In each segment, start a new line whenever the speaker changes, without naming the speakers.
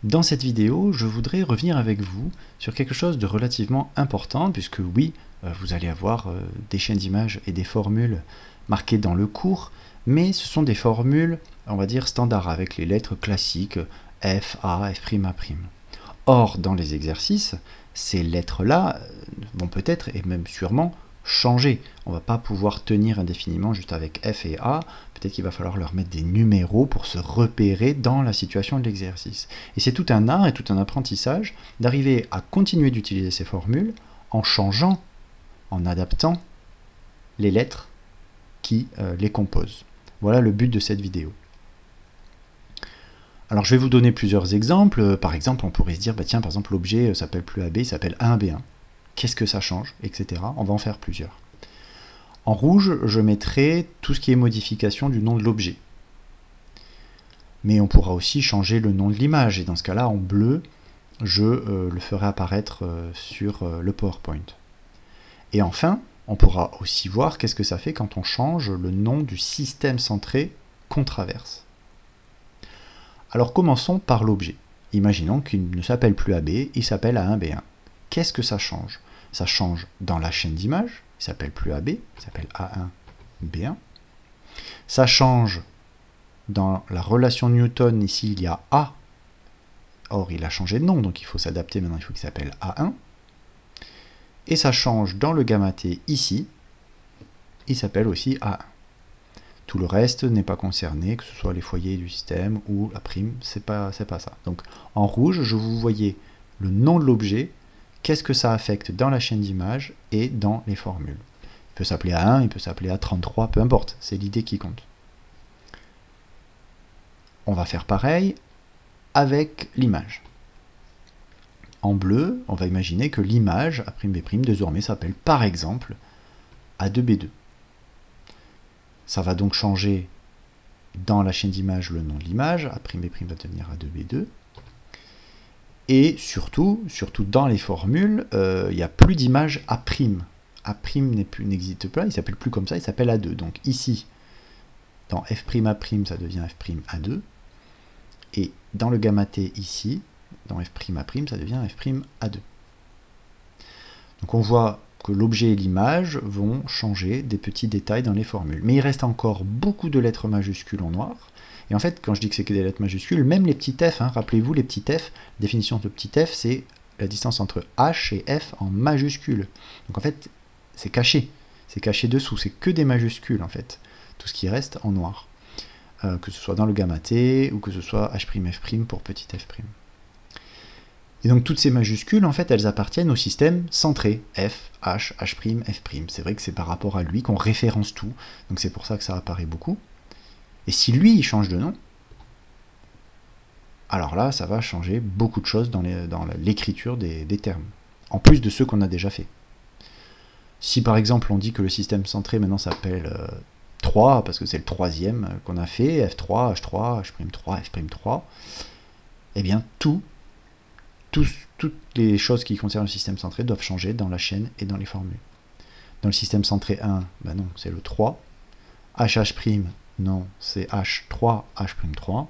Dans cette vidéo, je voudrais revenir avec vous sur quelque chose de relativement important, puisque oui, vous allez avoir des chaînes d'images et des formules marquées dans le cours, mais ce sont des formules, on va dire, standards, avec les lettres classiques F, A, F', A'. Or, dans les exercices, ces lettres-là vont peut-être, et même sûrement, changer. On ne va pas pouvoir tenir indéfiniment juste avec F et A. Peut-être qu'il va falloir leur mettre des numéros pour se repérer dans la situation de l'exercice. Et c'est tout un art et tout un apprentissage d'arriver à continuer d'utiliser ces formules en changeant, en adaptant les lettres qui les composent. Voilà le but de cette vidéo. Alors je vais vous donner plusieurs exemples. Par exemple, on pourrait se dire, bah tiens, par exemple, l'objet s'appelle plus AB, il s'appelle A1B1. Qu'est-ce que ça change, etc. On va en faire plusieurs. En rouge, je mettrai tout ce qui est modification du nom de l'objet. Mais on pourra aussi changer le nom de l'image. Et dans ce cas-là, en bleu, je le ferai apparaître sur le PowerPoint. Et enfin, on pourra aussi voir qu'est-ce que ça fait quand on change le nom du système centré qu'on traverse. Alors commençons par l'objet. Imaginons qu'il ne s'appelle plus AB, il s'appelle A1B1. Qu'est-ce que ça change? Ça change dans la chaîne d'images, il s'appelle plus AB, il s'appelle A1B1. Ça change dans la relation Newton, ici il y a A. Or il a changé de nom, donc il faut s'adapter maintenant, il faut qu'il s'appelle A1. Et ça change dans le gamma T ici, il s'appelle aussi A1. Tout le reste n'est pas concerné, que ce soit les foyers du système ou la prime, c'est pas ça. Donc en rouge, je vous voyais le nom de l'objet, qu'est-ce que ça affecte dans la chaîne d'images et dans les formules. Il peut s'appeler A1, il peut s'appeler A33, peu importe, c'est l'idée qui compte. On va faire pareil avec l'image. En bleu, on va imaginer que l'image A'B' désormais s'appelle par exemple A2B2. Ça va donc changer dans la chaîne d'image le nom de l'image, A'B' va devenir A2B2. Et surtout dans les formules, il n'y a plus d'image A'. A' n'existe pas, il s'appelle plus comme ça, il s'appelle A2. Donc ici, dans F'A', ça devient F'A2. Et dans le gamma T ici, dans F'A', ça devient F'A2. Donc on voit que l'objet et l'image vont changer des petits détails dans les formules. Mais il reste encore beaucoup de lettres majuscules en noir. Et en fait, quand je dis que c'est que des lettres majuscules, même les petits f, rappelez-vous, les petits f, définition de petit f, c'est la distance entre h et f en majuscules. Donc en fait, c'est caché dessous, c'est que des majuscules en fait, tout ce qui reste en noir. Que ce soit dans le gamma T, ou que ce soit H'F' pour petit f'. Et donc toutes ces majuscules, en fait, elles appartiennent au système centré, F, H, H', F'. C'est vrai que c'est par rapport à lui qu'on référence tout, donc c'est pour ça que ça apparaît beaucoup. Et si lui, il change de nom, alors là, ça va changer beaucoup de choses dans l'écriture des termes, en plus de ceux qu'on a déjà fait. Si par exemple on dit que le système centré maintenant s'appelle 3, parce que c'est le troisième qu'on a fait, F3, H3, H'3, F'3, eh bien toutes les choses qui concernent le système centré doivent changer dans la chaîne et dans les formules. Dans le système centré 1, ben non, c'est le 3. HH', non, c'est H3, H'3.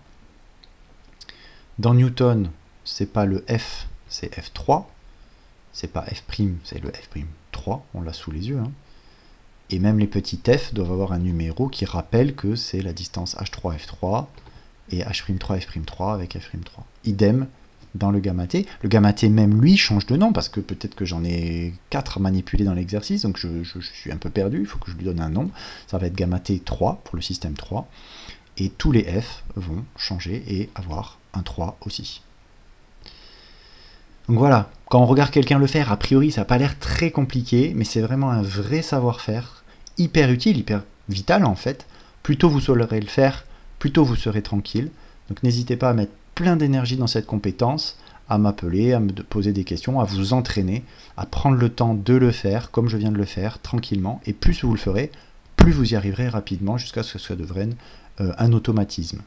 Dans Newton, c'est pas le F, c'est F3. C'est pas F', c'est le F'3, on l'a sous les yeux. Et même les petits f doivent avoir un numéro qui rappelle que c'est la distance H3, F3 et H'3, F'3 avec F'3. Idem dans le gamma T. Le gamma T même lui change de nom parce que peut-être que j'en ai 4 à manipuler dans l'exercice, donc je suis un peu perdu, il faut que je lui donne un nom. Ça va être gamma T 3 pour le système 3. Et tous les f vont changer et avoir un 3 aussi. Donc voilà, quand on regarde quelqu'un le faire, a priori ça n'a pas l'air très compliqué, mais c'est vraiment un vrai savoir-faire, hyper utile, hyper vital en fait. Plus tôt vous saurez le faire, plus tôt vous serez tranquille. Donc n'hésitez pas à mettre plein d'énergie dans cette compétence, à m'appeler, à me poser des questions, à vous entraîner, à prendre le temps de le faire comme je viens de le faire, tranquillement. Et plus vous le ferez, plus vous y arriverez rapidement jusqu'à ce que ça devienne un automatisme.